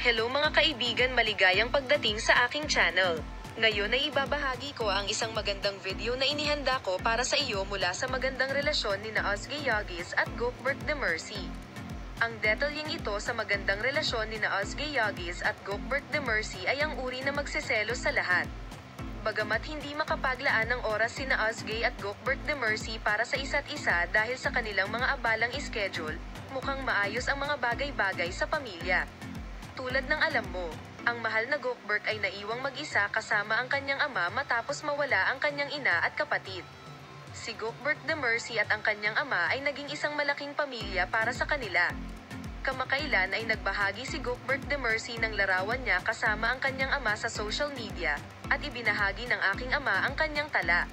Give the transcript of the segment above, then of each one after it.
Hello mga kaibigan, maligayang pagdating sa aking channel. Ngayon ay ibabahagi ko ang isang magandang video na inihanda ko para sa iyo mula sa magandang relasyon ni Ozgie Yagis at Gokbert Demercy. Ang detalyeng ito sa magandang relasyon ni Ozgie Yagis at Gokbert Demercy ay ang uri na magseselos sa lahat. Bagamat hindi makapaglaan ng oras sina Ozgie at Gokbert Demercy para sa isa't isa dahil sa kanilang mga abalang schedule, mukhang maayos ang mga bagay-bagay sa pamilya. Tulad ng alam mo, ang mahal na Gokbert ay naiwang mag-isa kasama ang kanyang ama matapos mawala ang kanyang ina at kapatid. Si Gokbert Demercy at ang kanyang ama ay naging isang malaking pamilya para sa kanila. Kamakailan ay nagbahagi si Gokbert Demercy ng larawan niya kasama ang kanyang ama sa social media, at ibinahagi ng aking ama ang kanyang tala.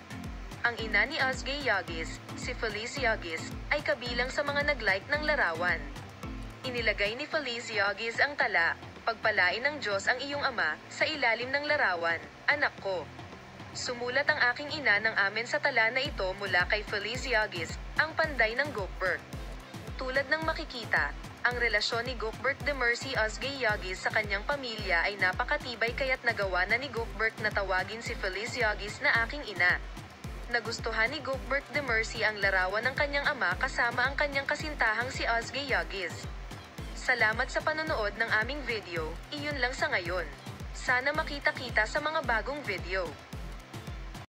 Ang ina ni Ozgie Yagis, si Felice Yagis, ay kabilang sa mga nag-like ng larawan. Inilagay ni Felice Yagis ang tala, "Pagpalain ng Diyos ang iyong ama," sa ilalim ng larawan, "Anak ko." Sumulat ang aking ina ng amen sa tala na ito mula kay Felice Yagis, ang panday ng Gokbert. Tulad ng makikita, ang relasyon ni Gokbert Demercy Ozgie Yagis sa kanyang pamilya ay napakatibay kaya't nagawa na ni Gokbert na tawagin si Felice Yagis na aking ina. Nagustuhan ni Gokbert Demercy ang larawan ng kanyang ama kasama ang kanyang kasintahang si Ozgie Yagis. Salamat sa panonood ng aming video, iyon lang sa ngayon. Sana makita-kita sa mga bagong video.